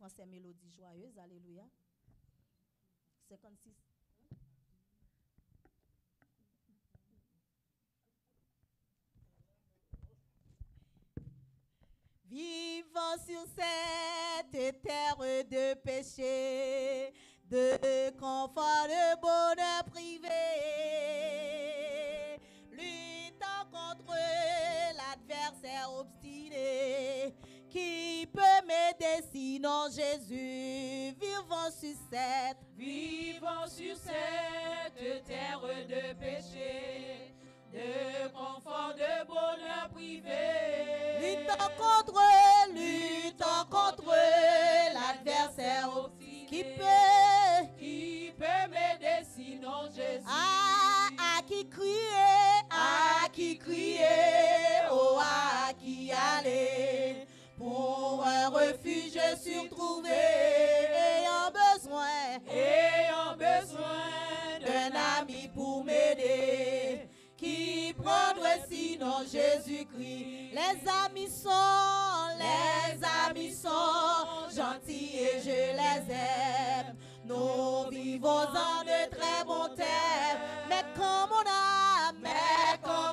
français Mélodie joyeuse, alléluia. 56. Vivant sur cette terre de péché, de confort, de bonheur privé, luttant contre l'adversaire obstiné, qui peut m'aider sinon Jésus, vivant sur cette terre de péché, de confort, de bonheur privé, luttant contre l'adversaire obstiné, qui peut m'aider sinon Jésus. À qui crier, oh à qui aller, pour un refuge sûr trouvé, ayant besoin d'un ami pour m'aider. Qui prendrait sinon Jésus-Christ? Les amis sont gentils et je les aime. Nous vivons en de très bons termes. Mais comme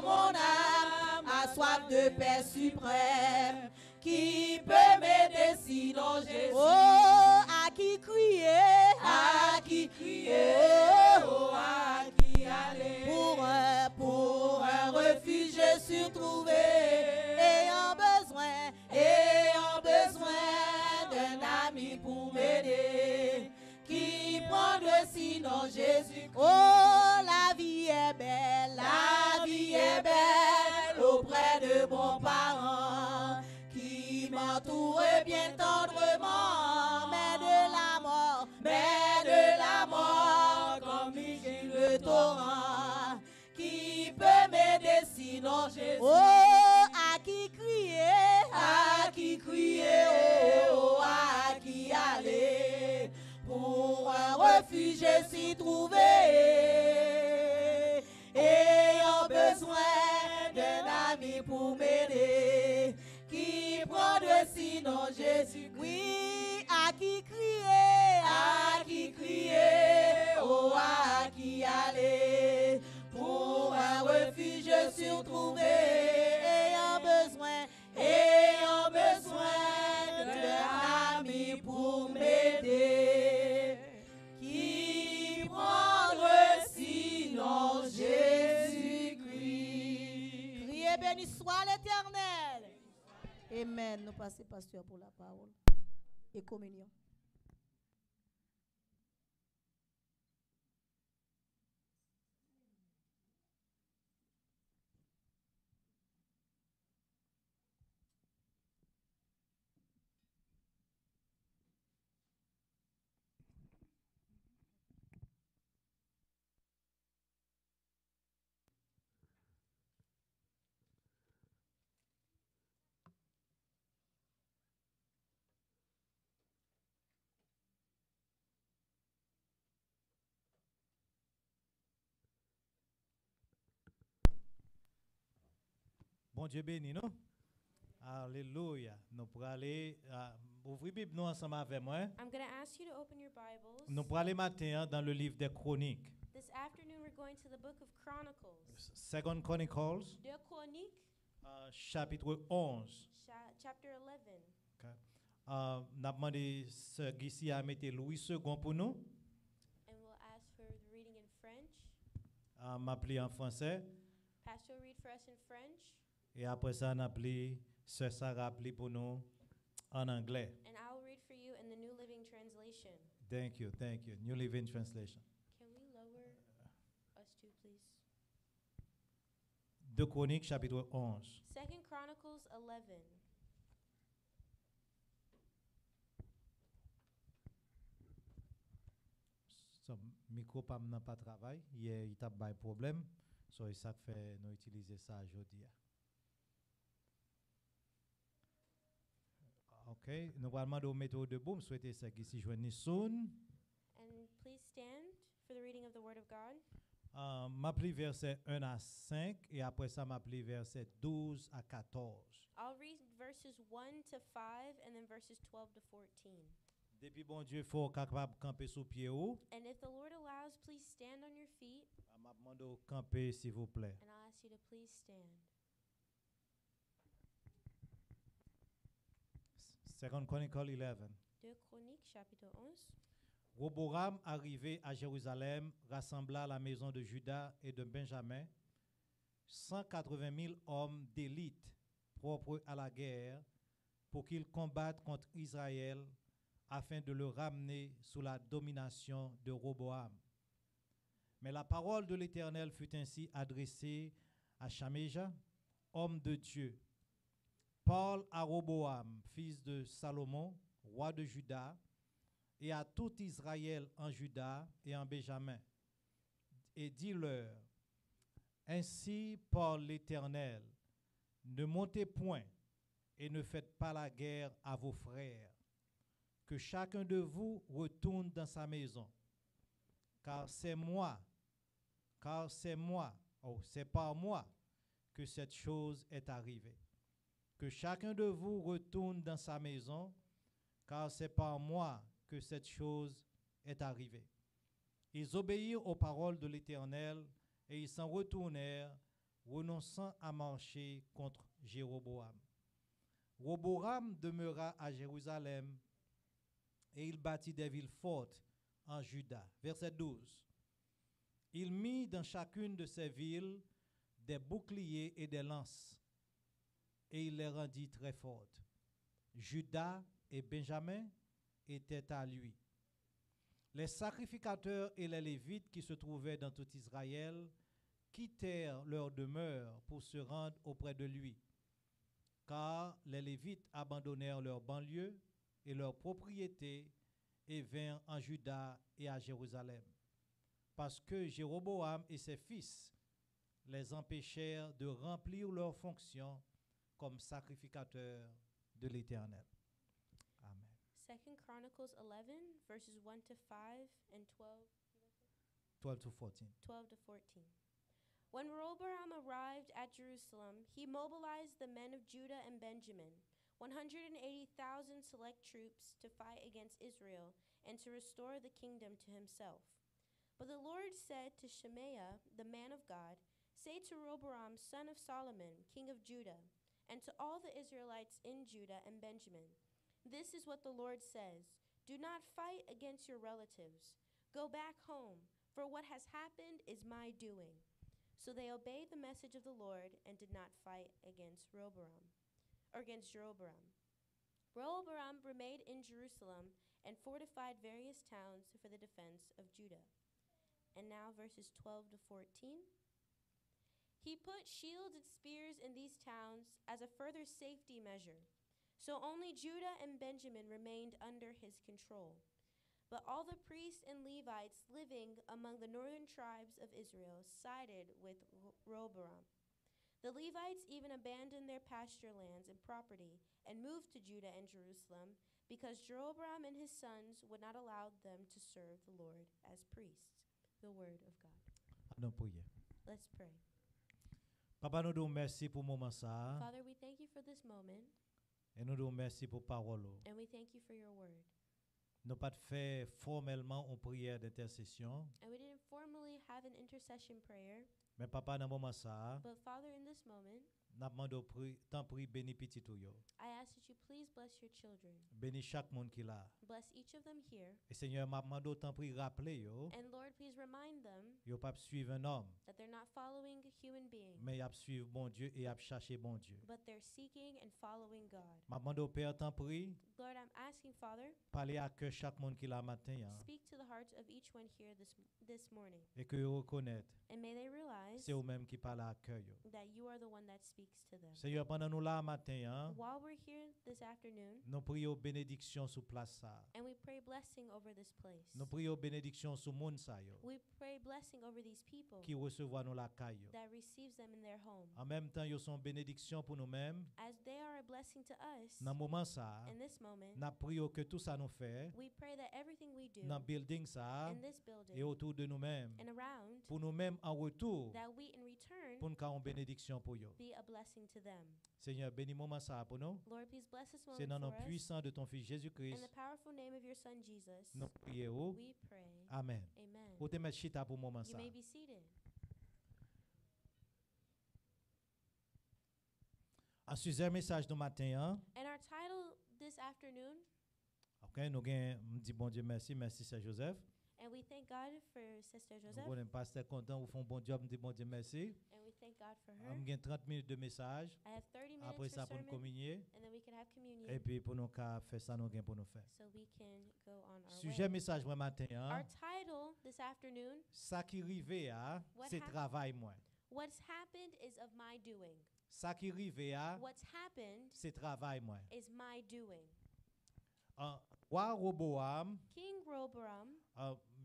mon âme a soif de paix suprême, qui peut m'aider sinon Jésus? Oh, à qui crier, oh, à qui aller, pour un refuge sûr trouvé, ayant besoin d'un ami pour m'aider, qui prendrait sinon Jésus? Oh, la vie est belle auprès de bons parents, qui m'entourent bien tendrement, mais de la mort, comme le torrent, qui peut m'aider sinon Jésus? Oh, à qui crier, oh, à qui aller, pour un refuge s'y trouver, ayant besoin d'un ami pour m'aider, qui prendrait sinon Jésus? Oui, à qui crier, oh, à qui aller, pour un refuge sûr trouvé, ayant besoin d'un ami pour m'aider, qui prendrait sinon Jésus-Christ. Priez, béni soit l'Éternel. Amen. Nous passons, pasteur, pour la parole et communion. Bon Dieu béni, non? Alléluia. Nous pourrons aller ouvrir Bible nous ensemble avec moi. I'm going to ask you to open your Bibles. Nous pourrons aller matin dans le livre des Chroniques. This afternoon we're going to the book of Chronicles. Second Chronicles, Deux Chroniques, chapitre 11. chapter 11. Okay. Nous avons demandé Sœur Gissi à mettre Louis II pour nous. And we'll ask for the reading in French. M'appeler en français. Pastor will read for us in French. Et après ça, nous appelé Sœur Sarah appelé pour nous en anglais. And I'll read for you in the New Living Translation. Thank you. New Living Translation. Can we lower us too, please? Deux Chroniques, chapitre 11. Second Chronicles 11. So, micro pas n'a pas travail, hier il t'a pas problème, so ça fait nous utiliser ça aujourd'hui. OK, nous allons demander au météo de boum souhaiter ça qui s'y joignent soon. And please stand for the reading of the Word of God. M'appli verset 1 à 5 et après ça m'appli verset 12 à 14. I'll read verses 1 to 5 and then verses 12 to 14. Depuis bon Dieu faut capable camper sous pied ou. And if the Lord allows, please stand on your feet. M'a demandé au camper s'il vous plaît. And I'll ask you to please stand. Second Chronicle 11. 2 Chroniques, chapitre 11. Roboram, arrivé à Jérusalem, rassembla la maison de Juda et de Benjamin 180 000 hommes d'élite propres à la guerre pour qu'ils combattent contre Israël afin de le ramener sous la domination de Roboam. Mais la parole de l'Éternel fut ainsi adressée à Shaméja, homme de Dieu. Parle à Roboam, fils de Salomon, roi de Juda, et à tout Israël en Juda et en Benjamin, et dis-leur, ainsi parle l'Éternel, ne montez point et ne faites pas la guerre à vos frères, que chacun de vous retourne dans sa maison, car c'est par moi que cette chose est arrivée. Que chacun de vous retourne dans sa maison, car c'est par moi que cette chose est arrivée. Ils obéirent aux paroles de l'Éternel et ils s'en retournèrent, renonçant à marcher contre Jéroboam. Roboam demeura à Jérusalem et il bâtit des villes fortes en Juda. Verset 12. Il mit dans chacune de ces villes des boucliers et des lances, et il les rendit très fortes. Juda et Benjamin étaient à lui. Les sacrificateurs et les Lévites qui se trouvaient dans tout Israël quittèrent leur demeure pour se rendre auprès de lui, car les Lévites abandonnèrent leurs banlieues et leurs propriétés et vinrent en Juda et à Jérusalem, parce que Jéroboam et ses fils les empêchèrent de remplir leurs fonctions comme sacrificateurs de l'Éternel. Amen. 2 Chronicles 11, verses 1 to 5 and 12 to 14. 12 to 14. When Rehoboam arrived at Jerusalem, he mobilized the men of Judah and Benjamin, 180,000 select troops, to fight against Israel and to restore the kingdom to himself. But the Lord said to Shemaiah, the man of God, "Say to Rehoboam, son of Solomon, king of Judah, and to all the Israelites in Judah and Benjamin, this is what the Lord says: Do not fight against your relatives. Go back home, for what has happened is my doing." So they obeyed the message of the Lord and did not fight against Jeroboam. Rehoboam remained in Jerusalem and fortified various towns for the defense of Judah. And now verses 12 to 14. He put shields and spears in these towns as a further safety measure. So only Judah and Benjamin remained under his control. But all the priests and Levites living among the northern tribes of Israel sided with Rehoboam. The Levites even abandoned their pasture lands and property and moved to Judah and Jerusalem because Jeroboam and his sons would not allow them to serve the Lord as priests. The word of God. Nous prions. Let's pray. Papa, nous te remercions pour le moment ça. Father, we thank you for this moment, Et nous te remercions pour parole. and we thank you for your word. Nous pas fait formellement une prière d'intercession, And we didn't formally have an intercession prayer, mais papa dans le moment ça, but Father, in this moment, n'a demandé tant prie béni petit tout yo. I ask that you please bless your children. Béni chaque monde qui là. Bless each of them here. Et Seigneur m'a demandé tant prie rappeler yo, And Lord, please remind them yo pas suivre un homme, that they're not following a human being, mais y a suivre bon Dieu et y a chercher bon Dieu. but they're seeking and following God. M'a demandé au Père tant prie Lord, I'm asking, Father, parler à cœur chaque monde qui là matin hein, speak to the hearts of each one here this morning. et que yo reconnaître And may they realize c'est eux même qui parle à cœur yo. that you are the one that speaks to them. Seigneur pendant nous là matin hein, While we're here this afternoon, nous prions bénédiction sur place ça. and we pray blessing over this place. Nous prions bénédiction sur monde ça yo, We pray blessing over these people qui recevoir nous la caille yo. that receives them in their home. En même temps, yo sont bénédiction pour nous-mêmes. As they are a blessing to us, Dans moment ça, in this moment, n'a prions que tout ça nous fait we pray that everything we do dans building ça in this et building autour de nous-mêmes, and around, pour nous-mêmes en retour, that we in return pour nous faire une bénédiction pour eux. be a blessing to them. Seigneur, bénis moment ça pour nous. Lord, please bless this C'est moment dans le for nom us. puissant de ton Fils In Jésus-Christ the powerful name of your Son Jesus, nous prions. we pray. Amen. Amen. Vous te mettre chita pour moment You ça. may be seated. En sujet message de matin, hein, And our title this afternoon, OK, nous dit bon Dieu merci, merci Sir Joseph. and we thank God for Sister Nous Joseph, sommes pasteur content, vous font bon job, nous dit bon Dieu merci. and we thank God for On her. a 30 minutes de message. I have 30 minutes Après for ça pour nous sermon, communier and then we can have communion, et puis pour nous faire ça nous gain pour nous faire. so we can go on our Sujet way. message moi matin, Our hein, title this afternoon, ça qui rive à What c'est hap- travail moi. What's happened is of my doing. Ça qui rive à What's happened c'est travail moi. is my doing. Roi Roboam King Rehoboam,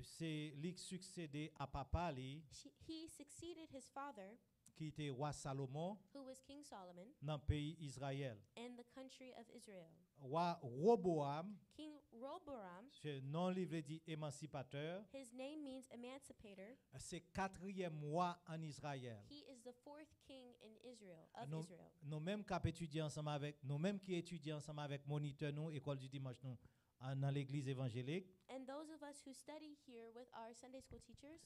c'est lui qui succédé à papa lui he succeeded his father, qui était roi Salomon who was King Solomon, dans le pays Israël. in the country of Israel. Roi Roboam, King Rehoboam, c'est non livre dit émancipateur, his name means emancipator. c'est quatrième roi en Israël. He is the fourth king in Israel, of Nous, Israel. nous mêmes qui étudions ensemble avec nous mêmes qui étudions ensemble avec moniteur nous école du dimanche nous dans l'église évangélique, And those of us who study here with our Sunday school teachers,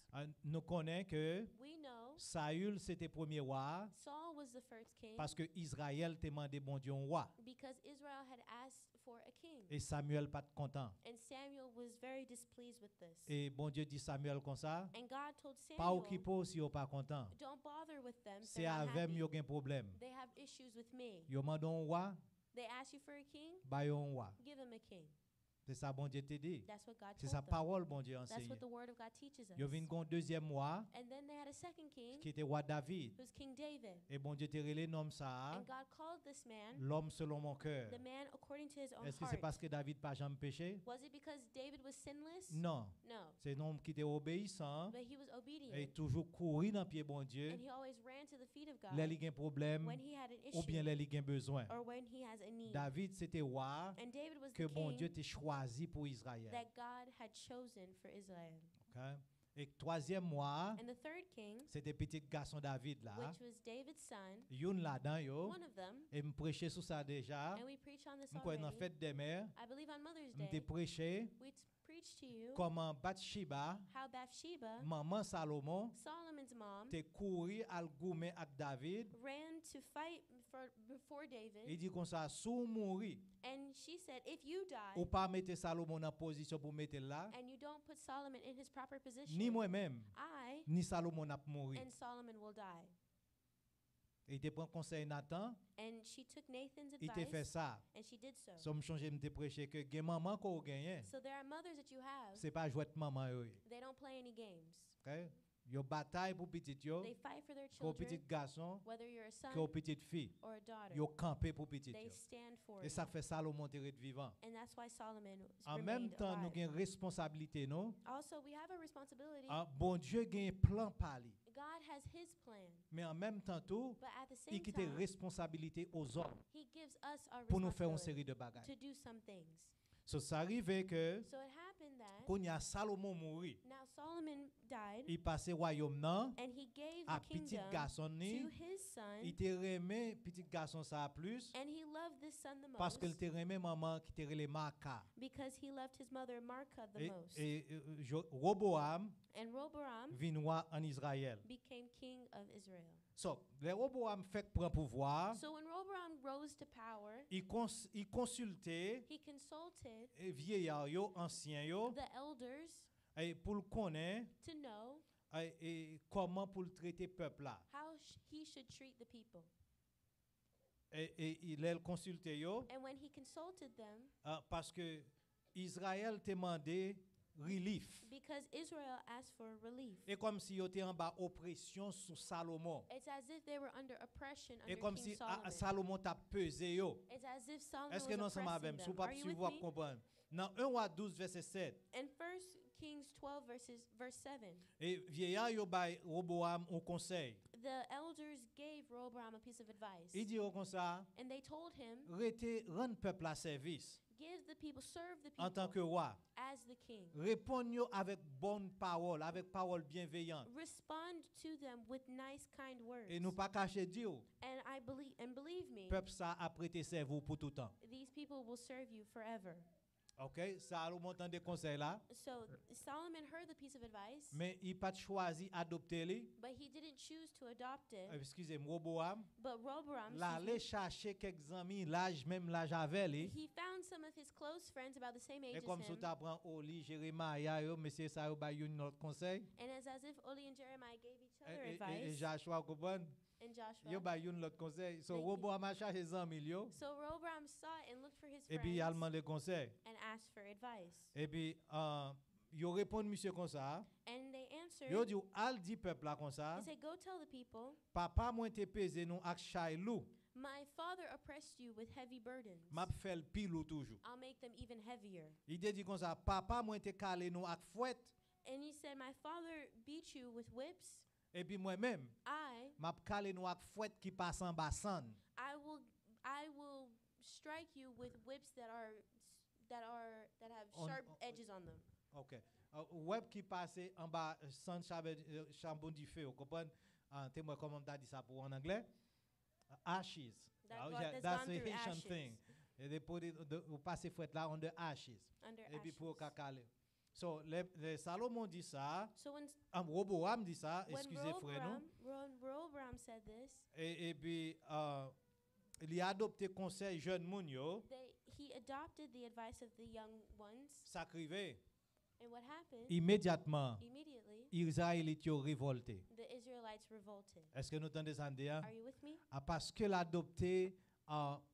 nous connaissons que we know Saül c'était premier roi Saul was the first king parce que Israël demandé bon Dieu un roi because Israel had asked for a king. et Samuel pas content. And Samuel was very displeased with this. Et bon Dieu dit Samuel comme ça, And God told pas au Samuel, qui pose si on pas content. don't bother with them. if C'est they're not avec happy. yo gen problème. They have issues with me. Yo mandon un roi, They ask you for a king, ba yo un roi. give him a king. C'est ça bon Dieu te dit. That's what God C'est told sa them. parole bon Dieu That's enseigne. what the word of God teaches us. Yo vinn gon deuxième roi And then they had a second king, qui était roi David. who's King David. Et bon Dieu te relé nom ça And God called this man l'homme selon mon cœur. the man according to his own Est-ce que c'est heart. parce que David pas jamais péché? Was it because David was sinless? Non, No. c'est un homme qui était obéissant But he was obedient. et toujours courir dans pied bon Dieu. And he always ran to the feet of God Là il gen problème when he had an ou bien issue là il gen besoin. or when he has a need. David c'était roi And David was que the bon Dieu king t'a choisi pour Israël. that God had chosen for Israel. OK? Et troisième roi, And the third king, c'était petit garçon David là. which was David's son, Youn là-dedans yo. one of them, Et me prêcher sur ça déjà. and we preach on this M'koy dans already. fête des mères, I believe on Mother's m'te Day, prêché we preached to you comment Bathsheba, how Bathsheba, maman Salomon, Solomon's mom, te courir al goumen avec David. ran to fight before David, Il dit comme ça, sous mourir, and she said, if you ou die pas mettre Salomon en position pour mettre là, and you don't put Solomon in his proper position, ni moi-même, I ni Salomon n'a mourir. and Solomon will die. Et il te prend conseil Nathan, And she took Nathan's il te fait advice, ça. and she did so. Somme changer me te prêcher que gen maman ko gagné, So there are mothers that you have, c'est pas jouer maman yo. they don't play any games. OK? Yo bataille pour petit yo, They fight for their pour children, petit garçon, whether you're a son pour petite fille. or a daughter. Yo camper pour petit They yo. stand for Et you. ça fait Salomon te vivant. And that's why Solomon En même remained temps, nous alive. avons une responsabilité, non? Also, we have a responsibility. Bon Dieu a un plan par lui. God has his plan, Mais en même temps, tout, but at the il same quitte time, responsabilité aux hommes he gives us our pour nous faire une responsibility série de bagages. to do some things. So, ça arrive que So it happened that quand il y a Salomon mourir, now Solomon died, il passait royaume non and he gave à the petit kingdom garçon ni, to his son, il te remet petit garçon ça plus and he loved this son the parce qu'il most te remet maman qui te relait Maca. because he loved his mother Marca the Et, most. Roboam And Rehoboam vient roi en Israël. became king of Israel. So, le Roboam fait prendre pouvoir, So when Rehoboam rose to power, il consultait he consulted vieillard yo, ancien yo, the elders et pour le connaître to know et comment pour le traiter peuple là. how he should treat the people. Et il a consulté yo And when he consulted them, parce que Israël demandé relief. because Israel asked for relief, Et comme si yo était en bas oppression sous Salomon. it's as if they were under oppression Et under comme King si Solomon. Salomon t'a pesé yo. It's as if Solomon Est-ce que nous was sommes oppressing avec them. sous pas Are you suivre with me? comprendre. Dans 1 roi 12 verset 7. In 1 Kings 12 verse 7, Et vieillard yo bay Roboam un conseil. the elders gave Rehoboam a piece of advice. Il dit comme ça, And they told him, rendre peuple à service give the people, serve the en tant que people roi. as the king. Répondez avec bonne parole, avec parole bienveillante. Respond to them with nice, kind words. Et nous pas cacher dire, And believe me, peuple ça a prêté servant pour tout temps. these people will serve you forever. OK, Salomon entend des conseils là, So Solomon heard the piece of advice, mais il pas choisi adopter les. but he didn't choose to adopt it. Excusez-moi, Roboam. But Rehoboam, Là, excuse me, aller chercher quelques amis, l'âge même l'âge avec lui. he found some of his close friends about the same age Et comme as si him. tu apprends Oli, Jérémie, yo, monsieur ça ba yon notre conseil. And it's as if Oli and Jeremiah gave each other Et advice. Joshua comprend, And Joshua. yo ba yon notre conseil. So Thank you. Roboam a cherché ses amis yo. So Rehoboam saw it and looked for his Et puis il a friends demandé conseil. and asked for advice. Et puis yo répond monsieur comme ça. And they answered, Yo dit al dit peuple là comme ça. he said, go tell the people, Papa moi te pesé nous ak chaylou. my father oppressed you with heavy burdens. M'a fait le pilou toujours. I'll make them even heavier. Il dit comme ça, papa moi te calé nous ak fouette. And he said, my father beat you with whips. Et puis moi-même, m'a calé nous ak fouette qui passe en bassan. I will strike you with whips that have sharp edges on them. OK. Web qui passe en bas sans charbon du feu, vous comprenez? T'es moi comment on dit ça pour en anglais? Ashes. That's That's gone a through Haitian ashes. thing. Et they put it, vous passez fouette là under ashes. Under Et puis pour ashes. calé. So le Salomon dit ça, So when Roboam dit ça, when excusez frère nous. Rehoboam said this, Et puis il a adopté conseil jeune moun yo, he adopted the advice of the young ones. ça crivé. And what happened? Immédiatement, Immediately, Israélites ont révolté. the Israelites revolted. Est-ce que nous entendez ça dire? Are you with me? Parce que l'adopté,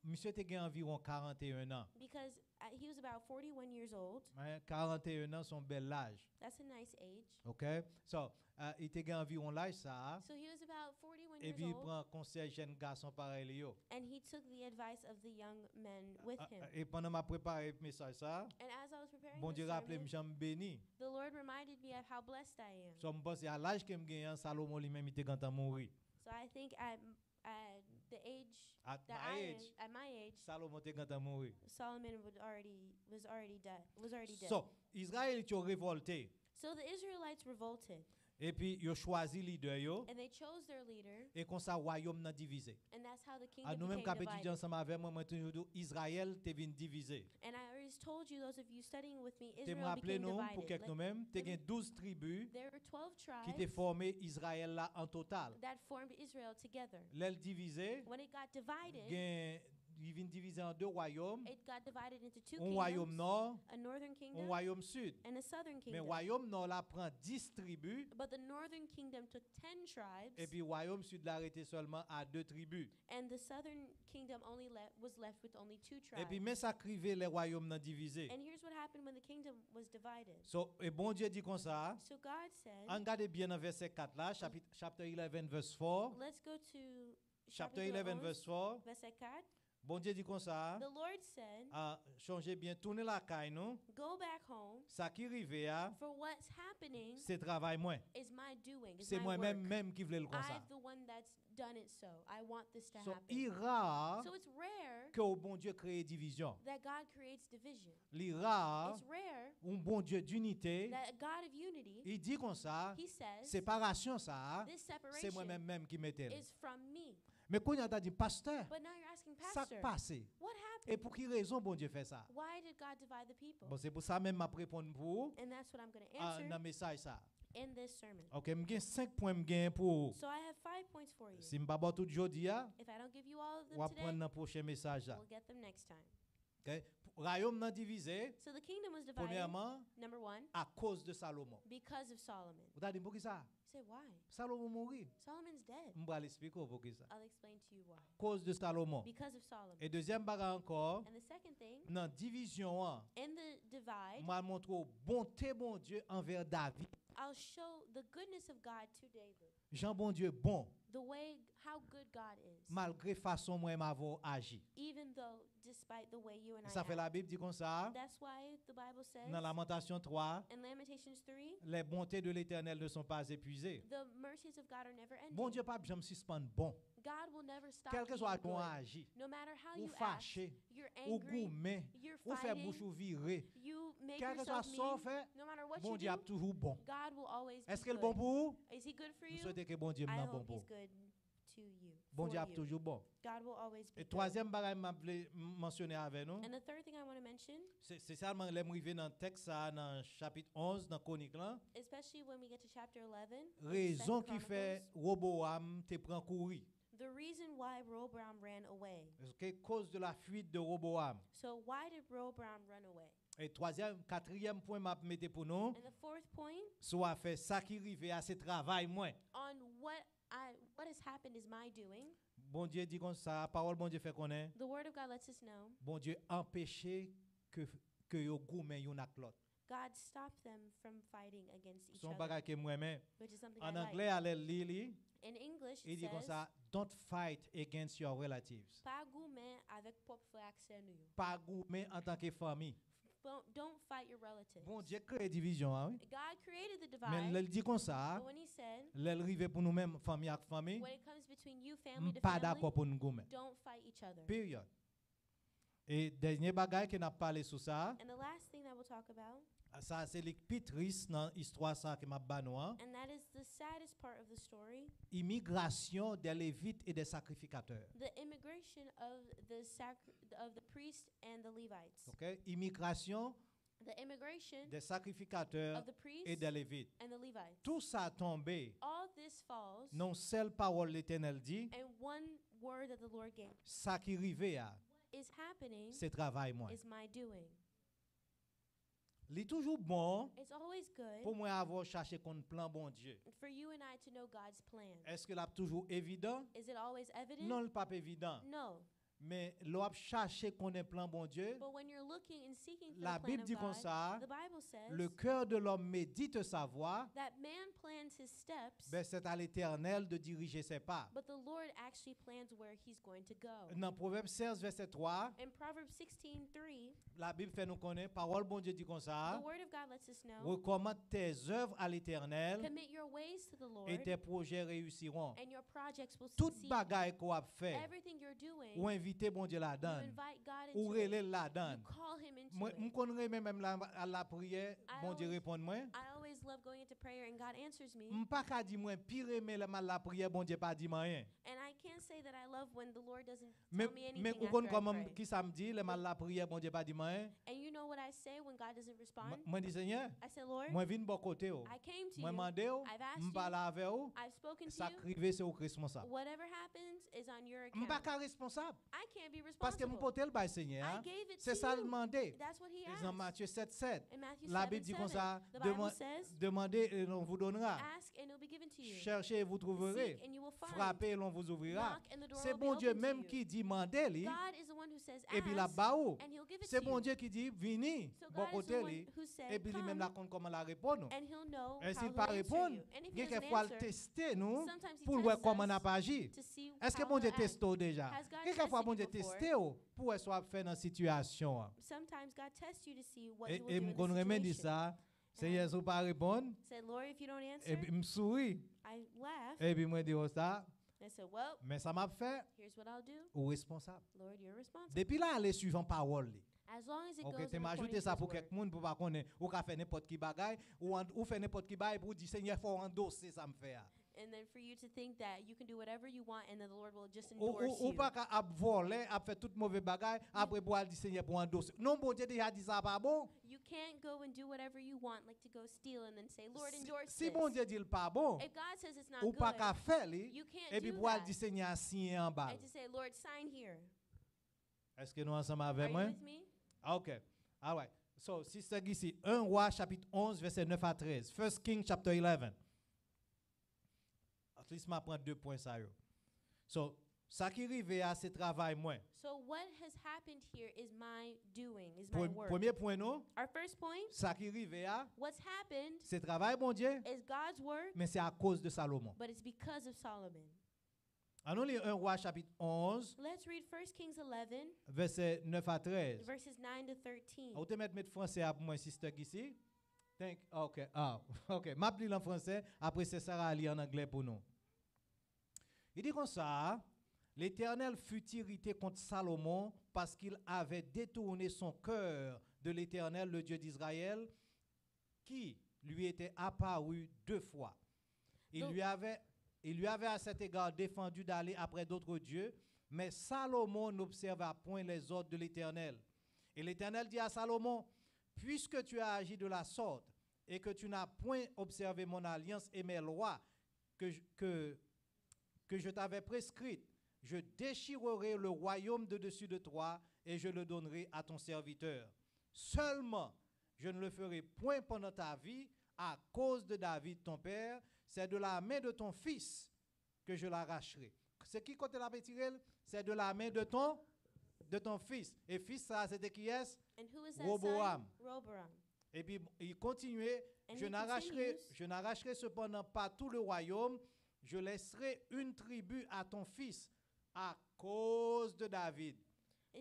monsieur était environ 41 ans. Because he was about 41 years old. 41 ans, son bel âge. That's a nice age. OK? So, il était environ l'âge ça. So he was about 41 Et years puis il old, prend conseil jeune garçon pareil yo. and he took the advice of the young men with him. Et pendant m'a préparé le message ça, And as I was preparing bon this Dieu rappelé sermon, j'aime béni. the Lord reminded me of how blessed I am. So me pense à l'âge que me gagne Salomon lui-même il était quand mourir. So I think at the age At that my I age, am, at my age, Salomon était quand mourir. Solomon was already dead. So, Israël ont révolté. So the Israelites revolted, Et puis ils ont choisi leader yo and they chose their leader, et comme ça royaume n'a divisé. and that's how the À kingdom nous même became quand étudier divided. ensemble avec moi toujours dit Israël t'est venu diviser. And I already told you, those of you studying with me, Te me Israel rappeler became nous pour divided. quelques nous même, tu as 12 tribus There were 12 qui t'ont tribes formé Israël là en total. that formed Israel together. L'aile divisé, When it got divided, il vient diviser en deux royaumes, it got divided into two un royaume kingdoms, nord, a northern un kingdom royaume sud. and a southern Mais kingdom. royaume nord là prend 10 tribus But the northern kingdom took 10 tribes, et puis royaume sud là arrêté seulement à 2 tribus. and the southern kingdom was left with only 2 tribes. Et puis mais ça crivé les royaumes non divisés. And here's what happened when the kingdom was divided. So et bon Dieu dit comme ça, So God said, regardez bien dans verset 4 là, chapitre 11 verse 4. let's go to Chapter chapitre 11 11, verse 4. verset 4. Bon Dieu dit comme ça, The Lord said, changez bien, tournez la caille nous. go back home, Ça qui rive à, for what's happening c'est travail moi. is my doing, is C'est my moi-même work. même qui voulais le comme ça. I'm the one that's done it so. I want this to So, happen. il rare So it's rare que au bon Dieu crée division. that God creates division. Il rare It's rare un bon Dieu d'unité. that a God of unity, Il dit comme ça, he says, séparation ça, this c'est separation moi-même même qui mettais. is from me. Mais quand il a dit pasteur, But now you're asking, ça Pastor, passé. what Et happened? pour quelle raison bon Dieu fait ça? Why did God divide the people? Bon, c'est pour ça même m'a répondre pour And that's what I'm going to answer dans message ça. in this sermon. OK, m'gain 5 points m'gain pour. So I have 5 points for you. Si m'pa tout jodi a, If I don't give you all of on va them today, prendre dans prochain message là. we'll get them next time. OK? Royaume nan divisé So the kingdom was divided, premièrement number 1, à cause de Salomon. because of Solomon. Vous avez dit pour qui ça? You say, why? Salomon mourit. Solomon's dead. M'ba l'expliquer pour qui ça? I'll explain to you why. Cause de Salomon. Because of Solomon. Et deuxième bagarre encore, And the second thing, dans division an, in the divide, m'a montré bonté bon Dieu envers David. I'll show the goodness of God to David. Jean bon Dieu bon The way, how good God is. malgré façon moi m'avoir agi. Even though, despite the way you and I Ça fait act. la Bible dit comme ça That's why the Bible says, dans Lamentation 3, in Lamentations 3, les bontés de l'Éternel ne sont pas épuisées. the mercies of God are never ending. Bon Dieu pas jamais suspendre bon. God will never stop Quel que being soit ton good. agi, No matter how ou you act, fâché, you're ou angry, gourmet, you're ou fait fighting, bouche ou viré. you make Quel que soit yourself son mean, fait, no matter what bon you Dieu a do, toujours bon. God will always Est-ce be qu'il est bon good. pour vous? Is he good for Nous you? souhaitons que bon Dieu I m'en hope bon he's pour. good to you. Bon For Dieu a you. toujours bon. God will always be Et good. troisième bagage m'a voulu mentionner avec nous, And the third thing I want to mention, c'est ça que j'aime arriver dans le texte ça dans chapitre 11 dans Chronique là, especially when we get to chapter 11, in raison 2 qui fait Chronicles, Roboam te prend courir. the reason why Rehoboam ran away. C'est cause de la fuite de Roboam. So why did Rehoboam run away? Et quatrième point m'a mettre pour nous, And the fourth point, soit fait ça qui arrive à ce travail moins. on what has happened is my doing. Bon Dieu dit comme ça, parole bon Dieu fait connaître. The word of God lets us know. Bon Dieu empêcher que yo goumen yon ak l'autre. God stopped them from fighting against each Son other, bagage que moi même. which is something En I anglais like. allez lire, In English, il it dit comme says, ça, don't fight against your relatives. pas goumen avec propre frère nous. Pas goumen en tant que famille. Don't fight your relatives. Bon Dieu crée division hein, oui. God created the Mais divide, il dit comme ça, but when he said, l'arrivé pour nous même famille avec famille, when it comes between you, family to pas family, d'accord pour nous goumen. don't fight each other. Période. Et dernier bagage que n'a parlé sur ça, And the last thing that we'll talk about, ça c'est le plus triste dans l'histoire ça que m'a banou hein. and that is the saddest part of the story, Immigration des Lévites et des sacrificateurs. the immigration of the priests and the Levites. OK? Immigration The immigration des sacrificateurs of the priests et des Lévites. and the Levites. Tout ça tombé. All this falls, Non seule parole l'Éternel dit, and one word that the Lord gave ça qui arrive à, is happening c'est travail moi. is my doing. Il est toujours bon It's always good pour moi avoir cherché qu'on plan bon Dieu. for you and I to know God's plan. Est-ce que là toujours évident? Is it always evident? Non, le pas évident. No. Mais l'on cherché qu'on ait plan bon Dieu. But when you're looking and seeking for La the plan Bible of dit comme God, ça, the Bible says le cœur de l'homme médite sa voie, that man plans his steps, ben c'est à l'Éternel de diriger ses pas. but the Lord actually plans where he's going to go. Dans Proverbe 16 verset 3, In Proverbs 16:3, la Bible fait nous connaître, parole bon Dieu dit comme the ça, word of God lets us know, recommande tes œuvres à l'Éternel commit your ways to the Lord, et tes projets réussiront. and your projects will Toute succeed. bagaille qu'on a fait, Everything you're doing, ou inviter bon Dieu la you donne, invite God ou into it. relais la You donne. call him into Moi, it. je connais même à la prière, I bon Dieu always- répond moi. I always love going into prayer and God answers me. Je pas qu'à dire moi pire mais la prière bon Dieu pas dit rien. And I can't say that I love when the Lord doesn't Mais tell me mais anything ou connais after I comment pray. qui ça me dit la prière bon Dieu pas dit rien. And you know what I say when God doesn't respond? Moi dis Seigneur, I say, Lord, moi vinn bon côté ou. I came to Moi you. mandé ou, I've asked me you. parler avec ou, I've spoken to ça you. crivé c'est au responsable. Whatever happens is on your Je pas account. qu'à responsable I can't be parce que mon responsible. pote le bail Seigneur. I gave it C'est to ça le you. demander. That's what he Dans asked. Matthieu 7:7. In Matthew La 7, Bible dit comme 7, ça, the Bible says, demandez et l'on vous donnera. ask and it'll be given to you. Cherchez et vous trouverez. Seek and you will find. Frappez et l'on vous ouvrira. Knock and the door C'est will be bon Dieu open to même you. qui dit mandez lui God is the one who says et puis la ask, baou. and he'll give it C'est to bon you. Dieu qui dit vini So bon God is the côté one lui who et said, puis lui-même come, la compte comment la répondre. and he'll know Et how s'il he'll pas answer répondre, you. And if he il y a doesn't quelquefois answer, tester nous sometimes he pour voir tests comment on us n'a pas agi. to see Est-ce que how bon Dieu we'll act. teste déjà? Has God Quelquefois bon Dieu tested you before? teste pour soit fait dans situation. Sometimes God tests you to see what Et you will do me in the connais dit situation. ça, Seigneur si pas répondre Said, Lord, if you don't answer, et puis me sourit I laugh. et puis moi dit oh, ça I said, well, mais ça m'a fait here's what I'll do. ou responsable. Lord, you're responsible. Depuis là aller suivant parole li. As long as it OK, goes tu in m'as according ajouté to ça his pour word. quelqu'un monde pour pas connaître ou ka faire n'importe qui bagaille ou faire n'importe qui bagaille pour dire Seigneur faut endosser ça me fait. And then for you to think that you can do whatever you want and then the Lord will just Ou endorse ou you. pas qu'à voler, à faire toute mauvaise bagaille après pour dire Seigneur pour endosser. Non bon Dieu déjà dit ça pas bon. You can't go and do whatever you want, like to go steal and then say, Lord, Si- endorse Si this. bon Dieu dit le pas bon, If God says it's not ou pas good, qu'à faire li you can't et puis do pour that. dire Seigneur signer en bas. And to say, Lord, sign here. Est-ce que nous ensemble Are avec you moi? with me? OK. All right. So, sister ici, 1 Roi chapitre 11 verset 9 à 13. 1 King chapter 11. At least m'a prendre 2 points ça yo. So, ça qui arrive à ce travail moins. So what has happened here is my doing, is my work. Premier point non, Our first point, ça qui arrive à what's happened ce travail bon Dieu, is God's work, mais c'est à cause de Salomon. but it's because of Solomon. Allons lire 1 Roi chapitre 11 Let's read 1 Kings 11, verset 9 à 13. verses 9 to 13. Ou te mettre français à moi sister ici. Thank OK. Ah, OK. M'a pris en français, après c'est Sarah lire en anglais pour nous. Il dit comme ça, l'Éternel fut irrité contre Salomon parce qu'il avait détourné son cœur de l'Éternel, le Dieu d'Israël, qui lui était apparu 2 fois. Il Donc- lui avait il lui avait à cet égard défendu d'aller après d'autres dieux, mais Salomon n'observa point les ordres de l'Éternel. Et l'Éternel dit à Salomon, puisque tu as agi de la sorte et que tu n'as point observé mon alliance et mes lois que je t'avais prescrites, je déchirerai le royaume de dessus de toi et je le donnerai à ton serviteur. Seulement, je ne le ferai point pendant ta vie à cause de David ton père, c'est de la main de ton fils que je l'arracherai. C'est qui côté la tirée? C'est de la main de ton fils. Et fils, ça, c'était qui est? And who is that Roboam. son? Roboam. Et puis, il continuait, And je he n'arracherai cependant pas tout le royaume, je laisserai une tribu à ton fils à cause de David,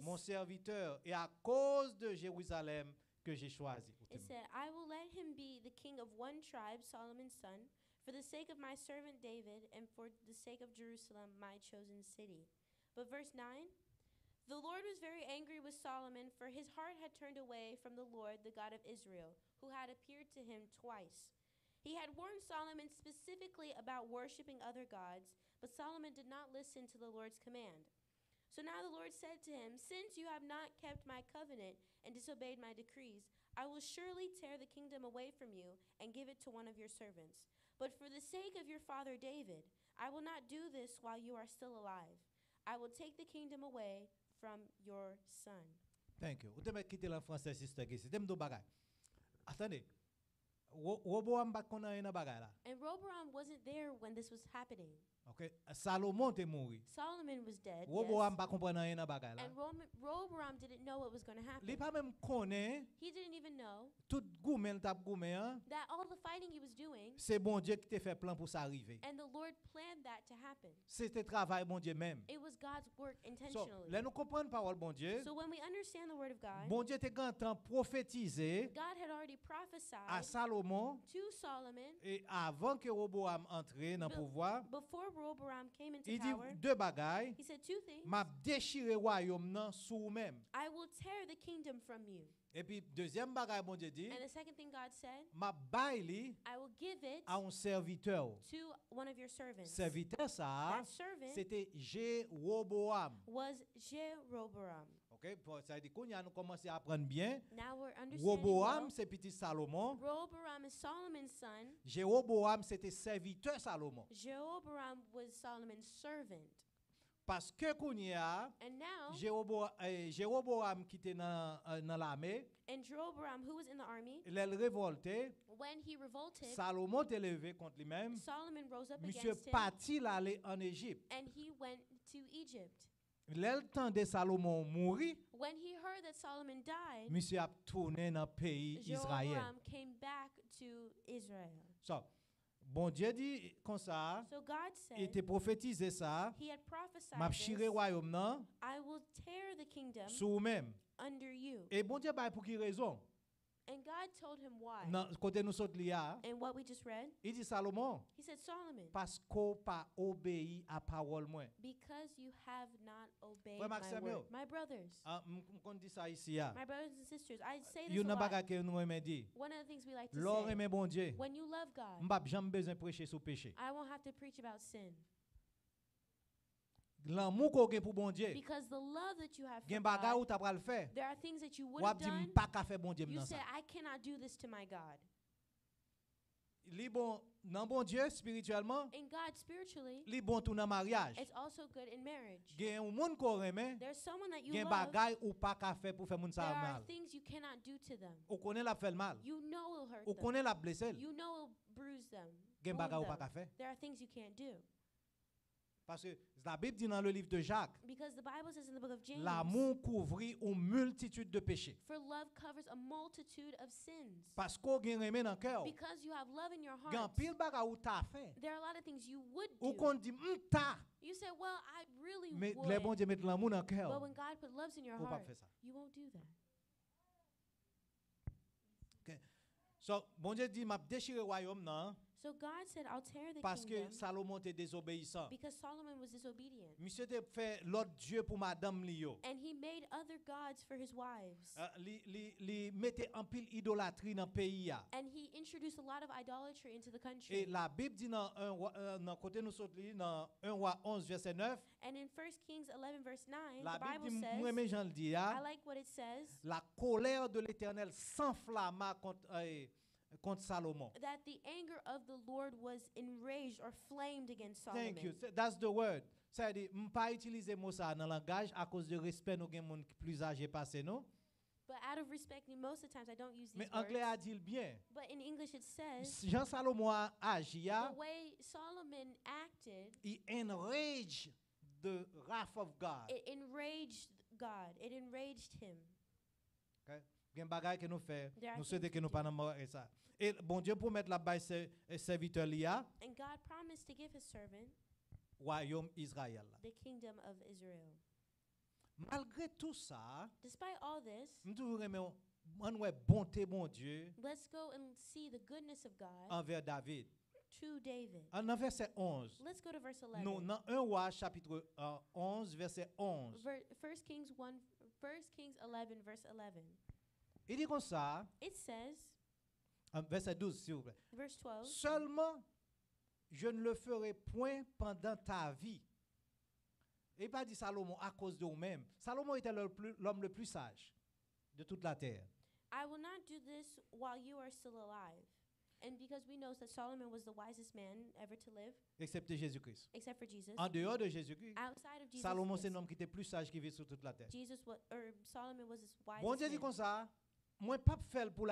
mon serviteur, et à cause de Jérusalem que j'ai choisi. It said, I will let him be the king of one tribe, Solomon's son, for the sake of my servant David, and for the sake of Jerusalem, my chosen city. But verse 9, the Lord was very angry with Solomon, for his heart had turned away from the Lord, the God of Israel, who had appeared to him twice. He had warned Solomon specifically about worshiping other gods, but Solomon did not listen to the Lord's command. So now the Lord said to him, since you have not kept my covenant and disobeyed my decrees, I will surely tear the kingdom away from you and give it to one of your servants. But for the sake of your father David, I will not do this while you are still alive. I will take the kingdom away from your son. Thank you. Vous devez quitter le français, sister. C'est deux bagages. Attendez. Roboam ba connait rien bagay là. And Roboam wasn't there when this was happening. OK. Salomon est mort. Solomon was dead. Roboam Yes. ba comprendre rien bagay là. And Roboam didn't know what was going to happen. Il pas même connaît He didn't even know tout goumen t'a goumen, that all the fighting he was doing, c'est bon Dieu qui t'a fait plan pour ça arriver. and the Lord planned that to happen. C'était travail bon Dieu même. It was God's work So, intentionally. là nous comprenons parole bon Dieu. So when we understand the word of God, Bon Dieu était grand temps prophétiser God had already à prophesied Salomon to Solomon et avant que Roboam entre dans le pouvoir, before Roboam came into il dit power. deux bagailles. He said two things. M'a déchiré royaume nan sous même. I will tear the kingdom from you. Et puis deuxième bagaille bon Dieu dit, And the second thing God said, m'a baili I will give it à un serviteur. to one of your servants. Serviteur ça, That servant c'était Jéroboam. was Jeroboam. OK, pour ça dit qu'on y a nous commencer à apprendre bien. Now we're understanding Roboam well. c'est petit Salomon. Rehoboam is Solomon's son. Jéroboam c'était serviteur Salomon. Jeroboam was Solomon's servant. Parce que qu'on y a And now, Jéroboam qui était dans l'armée, and Jeroboam, who was in the army, il est révolté. when he revolted, Salomon est levé contre lui-même. Solomon rose up Monsieur against him, parti l'aller en Égypte. and he went to Egypt. L'entendait Salomon mourir, When he heard that Solomon died, monsieur a tourné dans le pays Israël. Jeroboam came back to Israel. So, bon Dieu dit comme ça, So God il said, était prophétisé ça, he had prophesied m'a this, chiré royaume nan I will tear the kingdom sous même. under you. Et bon Dieu bah pour qui raison? And God told him why. Dans côté nous saute là, And what we just read, il dit Salomon he said, Solomon, parce qu'on pas obéi à parole moi. because you have not obeyed Frère my Maxime, word. yo. My brothers, Ah, on dit ça ici ah. my brothers and sisters, I say Il y this a a un lot. bagage que nous aimons dire. One of the things we like to L'or say, aimé bon Dieu. when you love God, M'pas jamais besoin prêcher sur péché. I won't have to preach about sin. L'amour qu'on a pour bon Dieu. Because the love that you have for Gen bagay God, ou t'a pral faire. there are things that you would Ou have ap di done. m'pa ka faire bon Dieu You dans said, ça. I cannot do this to my God. Li bon nan bon Dieu spirituellement, In God, spiritually, li bon tout nan mariage. it's also good in marriage. Gen un moun ko reme, There's someone that you gen love. bagay ou pa ka faire pour faire moun There sa are mal. things you cannot do to them. Ou connaît la fait le mal. You know it'll hurt Ou them. connaît la blesser. You know it'll bruise them. Gen wound bagay ou pa them. ka faire. There are things you can't do. Parce que la Bible dit dans le livre de Jacques, Because the Bible says in the book of James, l'amour couvrit une multitude de péchés. for love covers a multitude of sins. Parce qu'on gen reme dans cœur. Because you have love in your Gen heart, pile bagay ou ta fait. there are a lot of things you would Ou do. qu'on dit m'ta. You say, well, I really Mais les bon would. Dieu met l'amour dans But cœur. when God put loves in your Ou pas heart, faire ça. you won't do that. So, bon Dieu dit m'a déchiré royaume nan. So God said, I'll tear the Parce que kingdom Salomon était désobéissant. because Solomon was disobedient. Monsieur te fait l'autre Dieu pour madame Lio. And he made other gods for his wives. Li mettait en pile idolâtrie dans le pays. And he introduced a lot of idolatry into the Et country. la Bible dit dans côté nous saute dans 1 roi 11 verset 9, And in 1 Kings 11 verse 9, la the Bible Bible dit moi says, mais Jean le dit I like what it says, la colère de l'Éternel s'enflamma contre Salomon. that the anger of the Lord was enraged or flamed against Solomon. Thank you. That's the word. Ça dit pas utiliser mot ça dans le langage à cause de respect nous gen monde plus âgé passé nous. But out of respect, most of the times I don't use Mais these words. anglais a dit le bien. But in English it says, Jean Salomon a agi, the way Solomon acted, he enraged the wrath of God. it enraged God. It enraged him. Okay? Gen bagay que nous fait, There are nous things souhaitons que we nous do. pas dans ça. Et bon Dieu promet la bail serviteur lia And God promised to give his servant royaume Israël. the kingdom of Israel. Malgré tout ça, Despite all this, nous toujours aimer on ouais bonté bon Dieu let's go and see the goodness of God envers David. to David. En verset 11. Let's go to verse 11. Non, dans 1 roi chapitre 11 verset 11. 1 Kings 11 verse 11. Il dit comme ça, It says, verset 12 s'il vous plaît. verse 12, Seulement je ne le ferai point pendant ta vie. Et pas dit Salomon à cause de vous-même. Salomon était l'homme le plus sage de toute la terre. I will not do this while you are still alive. And because we know that Solomon was the wisest man ever to live, Excepté Jésus-Christ. except for Jesus. En dehors de Jésus-Christ, Outside of Jesus, Salomon c'est yes, l'homme qui était plus sage qui vit sur toute la terre. Solomon was his wisest Bon Dieu dit man. comme ça, moi pas faire pour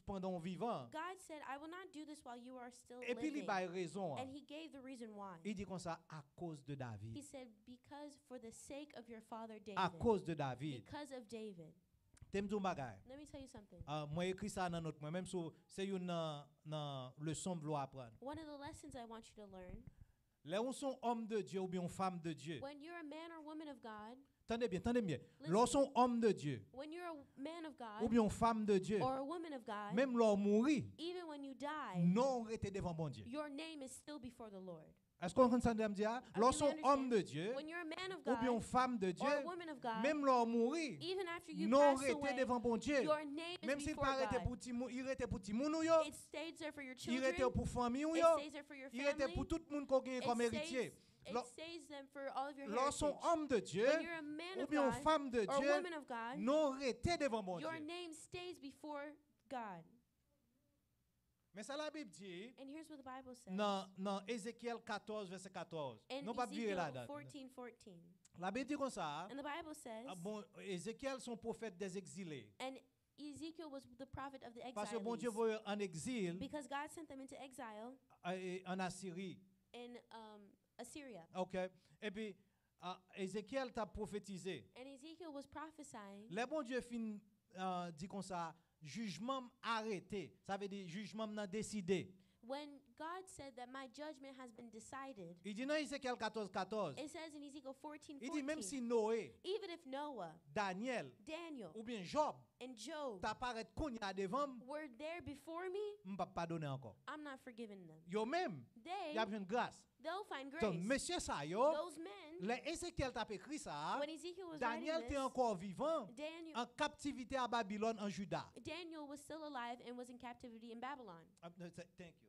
pendant vivant. God said, I will not do this while you are still Et puis il living. a raison. And he gave the reason why. Il dit comme ça à cause de He David. said, because for the sake of your father David. À cause de David. Because of David. T'aimes tout bagay. Let me tell you something. Moi écrit ça dans notre même si c'est une leçon que apprendre. One of the lessons I want you to learn, Là où sont homme de Dieu ou bien femme de Dieu. when you're a man or woman of God, Tendez bien, tendez bien. Listen. Lorsqu'on homme de Dieu when you're a man of ou God bien femme de Dieu, or a woman of God, même leur mourir, even when you die, non était devant bon Dieu. your name is still before the Lord. Est-ce qu'on comprend ça me dire? Lorsqu'on understand? homme de Dieu When you're a man of ou bien God femme de Dieu, or a woman of God, même leur mourir, even after you non pass était away, devant bon Dieu. your name Même is s'il before paraît God. pour petit il était pour petit moun ou yo, It stays there for your il children. était pour famille ou It yo, stays there for your il était family. pour tout le monde qu'on gagne comme héritier. It stays them for all of your Lorsqu'on heritage. homme de Dieu When you're a man ou of bien God femme de or a Dieu, woman of God, non était devant bon Dieu. your name stays before God. Mais ça la Bible dit And here's what the Bible says. dans Ézéchiel 14 verset 14. In Non pas virer la Ezekiel date. 14:14. La Bible dit comme ça. And the Bible says, Bon, Ézéchiel son prophète des exilés. and Ezekiel was the prophet of the Parce que bon Dieu exiles. voyait en exil Because God sent them into exile en Assyrie. in Assyria. OK. Et puis Ézéchiel t'a prophétisé. And Ezekiel was prophesying. Le bon Dieu fin dit comme ça, jugement arrêté. Ça veut dire jugement n'a décidé. When God said that my judgment has been decided, Il dit dans Ézéchiel 14 14. it says in Ezekiel 14:14, Il dit même si Noé, even if Noah, Daniel Daniel, ou bien Job and Job t'apparaît qu'on y a devant, were there before me, m'pa pardonner encore. I'm not forgiving them. Yo même, They, y a une grâce. they'll find Donc grace. monsieur ça yo, Those men, le Ézéchiel t'a écrit ça, when Ezekiel was Daniel writing était this, encore vivant en captivité à Babylone en Juda. Daniel was still alive and was in captivity in Babylon. Thank you.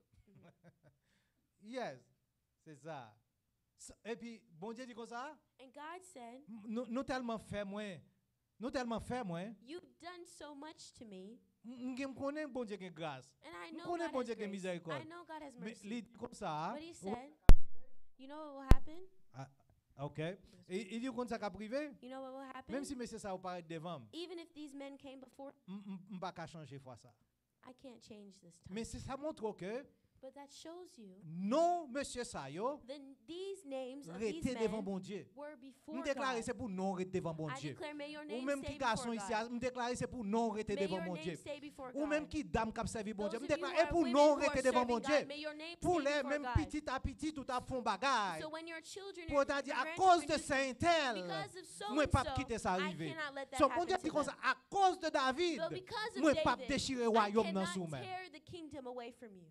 Yes, c'est ça. Et puis bon Dieu dit comme ça, And God said, nous tellement fait moins, you've done so much to me, m'm connais bon Dieu qui grâce. and I Nous know connaissons God bon has Dieu qui grace. miséricorde. I know God has Mais mercy. il dit comme ça. But he oh, said, you know what will happen? OK. Il dit comme ça qu'a privé. You know what will happen? Même si monsieur ça vous paraît devant, Even if these men came before, pas qu'à changer fois ça. I can't change this time. Mais ça montre que But that shows you, non monsieur ça yo then these names of these rester devant men bon Dieu. were before Me déclarer God. c'est pour non rester devant bon I Dieu. declare, may your Ou name même stay qui garçon before ici, God. me déclarer c'est pour non rester May devant your mon name Dieu. stay before Ou God. même qui dame qui servi bon Dieu, Those me of you who déclarer are pour women non who are rester devant serving mon God, Dieu. may your name Pour stay les before même God. petit à petit tout à fond bagaille. So when your children Pour t'a dire à your cause de grandchildren Saint-Tel, because of so moi and pas so, quitter ça I arriver. cannot let that So bon happen Dieu to dit comme them. ça à cause de David, But because of moi pas David, déchirer I royaume dans cannot sous-main. tear the kingdom away from you.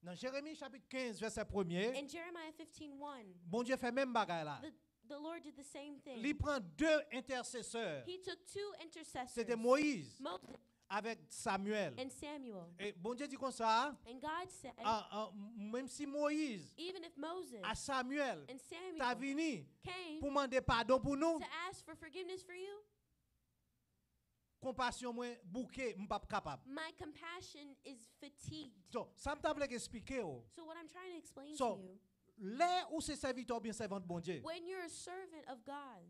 Dans Jérémie chapitre 15, verset 1er, In Jeremiah 15:1, bon Dieu fait même bagaille là. the Lord did the same thing. Il prend deux intercesseurs. He took two intercessors, C'était Moïse Moses avec Samuel. and Samuel. Et bon Dieu dit comme ça, And God said, même si Moïse even if Moses à Samuel and t'a Samuel venu came pour demander pardon pour nous, to ask for forgiveness for you, compassion moi bouquet, m'pas capable. my compassion is fatigued. So, ça m'a voulu expliquer. So what I'm trying to explain So, to you, Là où c'est serviteur bien servante bon Dieu, when you're a servant of God,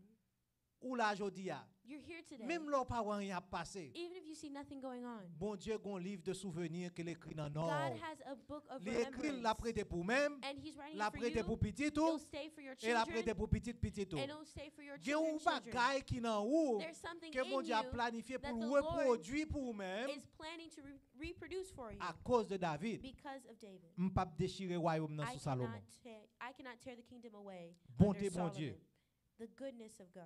ou là jodi a, you're here today, même leur pas rien passé. even if you see nothing going on. Bon Dieu a un livre de souvenirs qu'il écrit dans non. God has a book of Il écrit l'a remembrance, prêté pour même, and He's writing l'a it for prêté pour you. petit It'll tout stay for your et l'a children, prêté pour petit tout. and it'll stay for your Il y a un children's children. bagage qui dans ou There's something que bon in Dieu a you planifié that pour the Lord reproduire pour même is planning to reproduce for you à cause de David. because of David. M'pas déchirer royaume dans I sous Salomon. cannot tear the kingdom away Bonté under bon Solomon. Dieu. The goodness of God.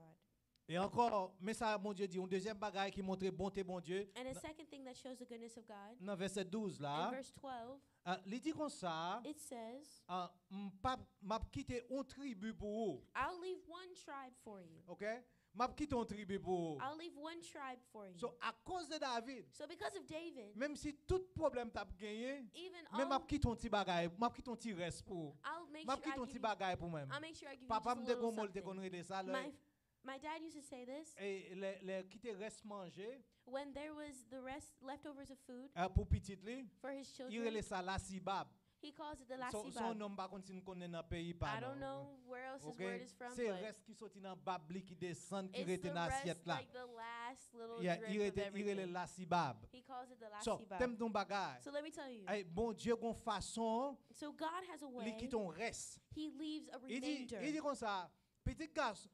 Et encore, mais ça mon Dieu dit un deuxième bagage qui montre bonté bon Dieu. And a second thing that shows the goodness of God, Dans verset 12 in là, verse 12, il dit comme ça, it says, m'a quitté une tribu pour vous. I'll leave one tribe for you. OK? M'a quitté une tribu pour vous. I'll leave one tribe for you. So à cause de David, So because of David, même si tout problème t'a gagné, even même m'a all, quitté un petit bagage, m'a quitté un petit reste pour. I'll make M'a sure quitté I un give petit you, bagage pour même. I'll make sure I give you Papa just me a de little gommol te something. connaît ça là. My dad used to say this, Et les qui te reste manger when there was the leftovers of food pour petit li, for his il children, relait ça la sibab. he calls it the Son lasibab. nom pas comme si nous connaît dans pays pas. I don't know where else his OK? word is from, C'est but reste qui sorti dans babli qui descend qui it's rete the dans rest, assiette là. like the last little Il drip of relait everything. la sibab. He calls it the So, lasibab. t'aimes ton bagage. So let me tell you. Hey, bon Dieu gon façon, So God has a il way. quitte on reste. He leaves a Il dit remainder. comme ça, petit garçon,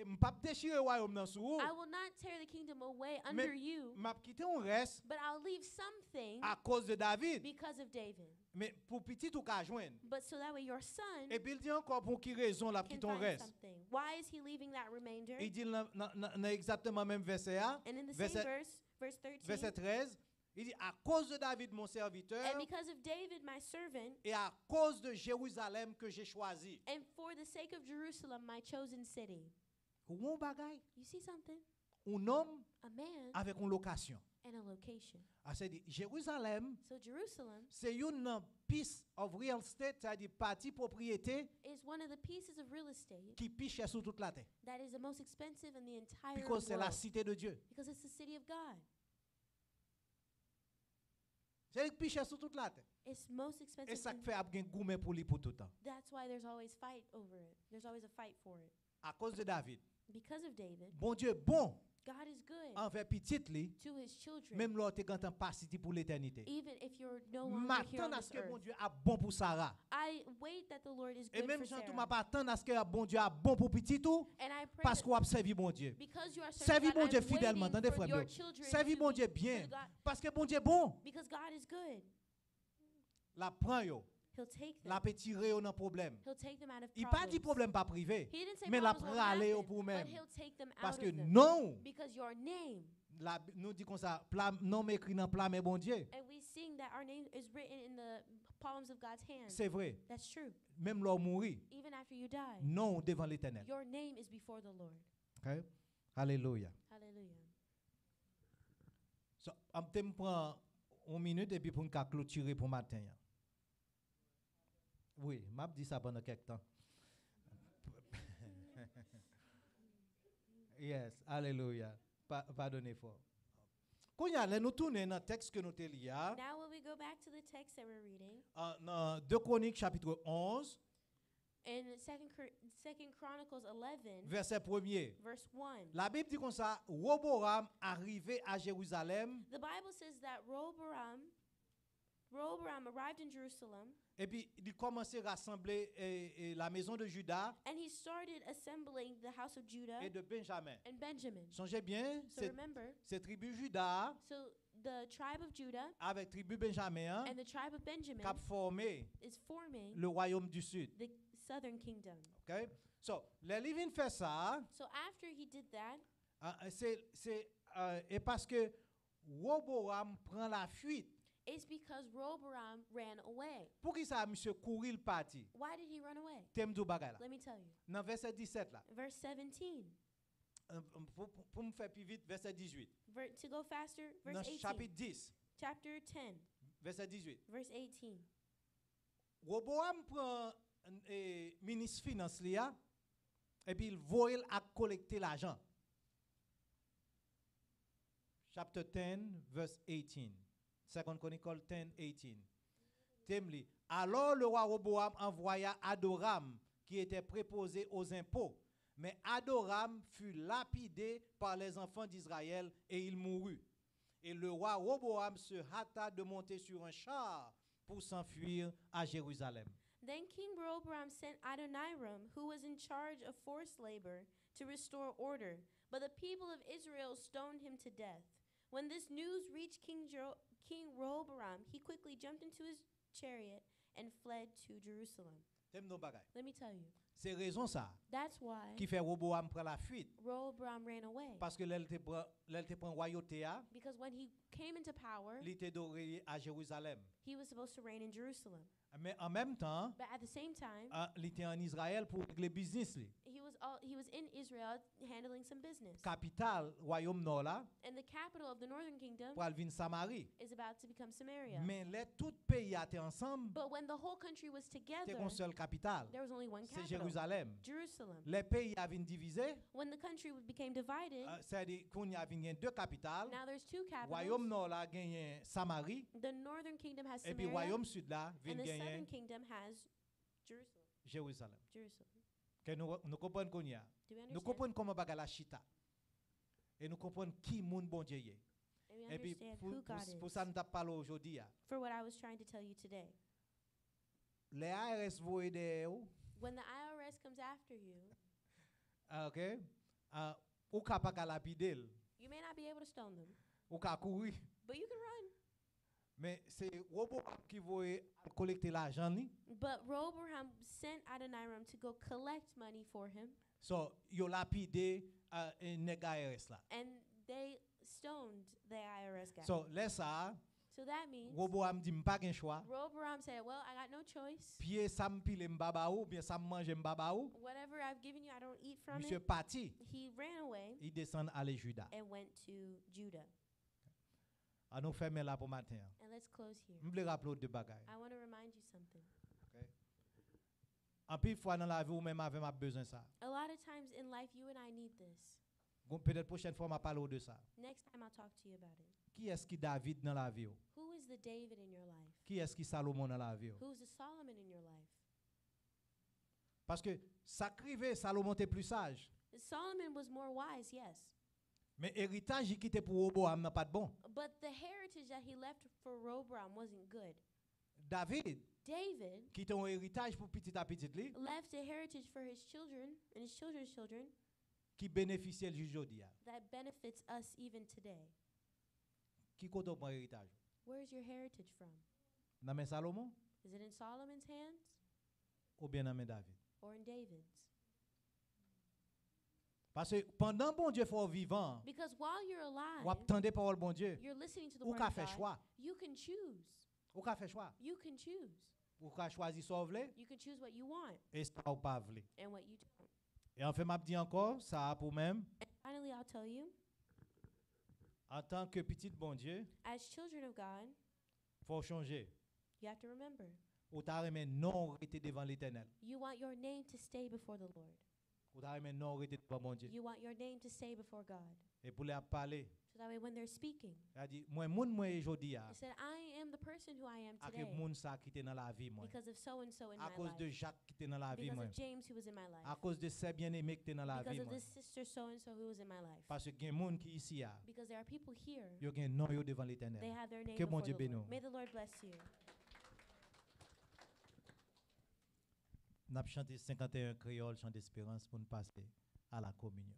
m'pas déchirer royaume dans sou. I will not tear the kingdom away under you, M'a quitté on reste but I'll leave something à cause de David. because of David. Mais pour petit ou ka joindre. But so that way your son Et puis il dit encore pour qui raison la can quitté on find reste. something. Why is he leaving that remainder? Il dit dans exactement même verset A, And in the verset- same verse 13, verset 13, il dit à cause de David mon serviteur and because of David my servant, et à cause de Jérusalem que j'ai choisi. and for the sake of Jerusalem my chosen city. Ou un bagay, You see something? un homme A man avec une location. and a location. C'est-à-dire Jérusalem, So Jerusalem c'est une piece of real estate, c'est-à-dire partie propriété is one of the pieces of real estate qui piche sur toute la terre. that is the most expensive in the entire Parce que c'est la world, cité de Dieu. because it's the city of God. C'est qui piche sur toute la terre. It's most Et expensive. ça in- fait un gourmet pour lui pour tout le temps. That's why there's always fight over it. There's always a fight for it. À cause de David. Because of David, Bon Dieu, bon, God is good envers petit li, to his children, même l'autre est en capacité pour l'éternité. even if you're no longer here M'attends on à this ce que bon earth. Dieu a bon pour Sarah. I wait that the Lord is Et good même for Jean tout Sarah. m'a pas attendre à ce que bon Dieu a bon pour petit tout And I pray parce that qu'on a servi bon Dieu. because you are Servi serving bon God, Dieu I'm fidèlement, waiting attendez for frère. your children Servi to bon be- Dieu for bien the God- parce que bon Dieu bon. because God is good. La prend yo, He'll take them. la peut tirer yo dans problème. He'll take them out of Il pas dit problems. problème pas privé, He didn't say mais la problems won't prend aller happen, pour but même. he'll take them Parce out que of them. non, Because your name, nous dit comme ça, non m'écrit dans plan mais bon Dieu. and we sing that our name is written in the palms of God's hands. C'est vrai. That's true. Même l'homme mourir, Even after you die, non devant l'Éternel. your name is before the Lord. Okay? Alléluia. Hallelujah. So, on me prend une minute et puis pour nous clôturer pour matin. Oui, m'a dit ça pendant quelques temps. Yes, alléluia. Pardonnez fort. Quand nous tournons dans le texte que nous avons lu, Now when we go back to the text that we're reading, dans 2 Chroniques chapitre 11, in Second Chronicles 11, verset 1er. verse 1, La Bible dit comme ça, Roboram arrivé à Jérusalem the Bible says that Rehoboam arrived in Jerusalem, et puis il commençait à rassembler la maison de Juda and he started assembling the house of Judah et de Benjamin. and Benjamin. Songez bien, So remember, c'est tribu Juda so the tribe of Judah avec tribu Benjamin and the tribe of Benjamin qui a formé is forming le royaume du sud. the southern kingdom. Okay? So, les Lévites fait ça, So after he did that, et parce que Roboam prend la fuite It's because Rehoboam ran away. Pour qui ça monsieur courir le parti? Why did he run away? T'aimes du bagay là. Let me tell you. Dans verset 17 là. Verse 17. Pour me faire plus vite, verset 18. To go faster, verse Dans 18. chapitre 10, Chapter 10, verset 18. verse 18. Roboam prend ministre finance là et puis il voit à collecter l'argent. Chapter 10, verse 18. Second Chronicle 10, 18. Temli. Alors le roi Roboam envoya Adoram, qui était préposé aux impôts. Mais Adoram fut lapidé par les enfants d'Israël et il mourut. Et le roi Roboam se hâta de monter sur un char pour s'enfuir à Jérusalem. Then King Rehoboam sent Adoniram, who was in charge of forced labor, to restore order. But the people of Israel stoned him to death. When this news reached King Rehoboam, he quickly jumped into his chariot and fled to Jerusalem. Let me tell you. C'est raison ça That's why qui fait Roboam prend la fuite. Rehoboam ran away. Parce que l'elle te prend royauté, Because when he came into power, il était doré à Jérusalem. he was supposed to reign in Jerusalem. Mais en même temps, But at the same time, il était en Israël pour régler business. he was in Israel handling some business. Capitale, royaume nord là, And the capital of the northern kingdom pour venir Samarie. is about to become Samaria. Mais les tout pays étaient ensemble, But when the whole country was together, c'était une seule capitale. there was only one C'est capital, Jérusalem. Jerusalem. Les pays avaient divisé, When the country became divided, c'est-à-dire qu'on y avait deux capitales. now there's two Royaume capitals. nord là gagne Samarie The northern kingdom has et puis Samaria, royaume sud là vient and the gagner southern kingdom has Jerusalem. Jérusalem. Jerusalem. Que nous comprenons qu'on y a. Do we Nous understand? comprenons comment bagarre la chita. Et nous comprenons qui moun bon Dieu est. And we Et puis understand who God pour is. ça nous t'a parlé aujourd'hui. For what I was trying to tell you today. Les ARS voient des When the IRS comes after you, OK? Ou capable à lapider, you may not be able to stone them, ou capable courir. but you can run. Mais c'est robot qui va collecter l'argent ni. But Rehoboam sent Adoniram to go collect money for him, So yo lapidé nèg ARS là. and they stoned the IRS guy. So laisse ça, So that means robot am dit m'pa gen choix. Rehoboam said, well, I got no choice. Pied ça m'pile m'baba ou bien ça m'mange m'baba ou. Whatever I've given you, I don't eat from Monsieur it. parti, He ran away il descend aller Juda. and went to Judah. À nous fermer là pour matin. And let's close here. M'ble rappeler de bagaille. I want to remind you something. En pile fois dans la vie ou même avec m'a besoin ça. A lot of times in life, you and I need this. Peut-être prochaine fois m'a parler de ça. Next time, I'll talk to you about it. Qui est-ce qui David dans la vie? Who is the David in your life? Qui est-ce qui Salomon dans la vie? Who's the Solomon in your life? Parce que ça crivé Salomon était plus sage. Solomon was more wise, yes. Mais héritage qui était pour Roboam n'a pas de bon. But the heritage that he left for Rehoboam wasn't good. David David qui était un héritage pour petit à petit li, left a heritage for his children and his children's children qui bénéficiait le aujourd'hui. that benefits us even today. Qui compte pour héritage? Where's your heritage from? Dans main Salomon Is it in Solomon's hands ou bien dans main David? or in David's? Parce que pendant bon Dieu fort vivant, Because while you're ou alive, attendez parole bon Dieu, you're listening to the ou word qu'a of fait God. choix, You can choose. ou qu'a fait choix, You can choose. ou qu'a choisi sauver You can choose what you want et ça ou pas vle. and what you don't. Et en fait m'a dit encore ça pour même And finally, I'll tell you, en tant que petit bon Dieu, as children of God, faut changer. you have to remember, Ou t'as remis non rester devant l'Éternel. you want your name to stay before the Lord. Ou t'as remis non rester devant mon Dieu. You want your name to stay before God. Et pour les parler, So that way when they're speaking, il a dit moi aujourd'hui he said, I am the person who I am à que today moun ça qui était dans la vie moi. because of so and so in À my cause de life. Jacques qui était dans la vie Because moi. of James who was in my life. À cause de ces bien-aimés qui étaient dans la Because vie of moi. this sister so and so who was in my life. Parce que gen moun qui ici a, Because there are people here, yo gen non yo devant they l'Éternel. have their name Que bon before Dieu the bénisse. Lord. May the Lord bless you. N'a chanté 51 créoles chant d'espérance pour nous passer à la communion.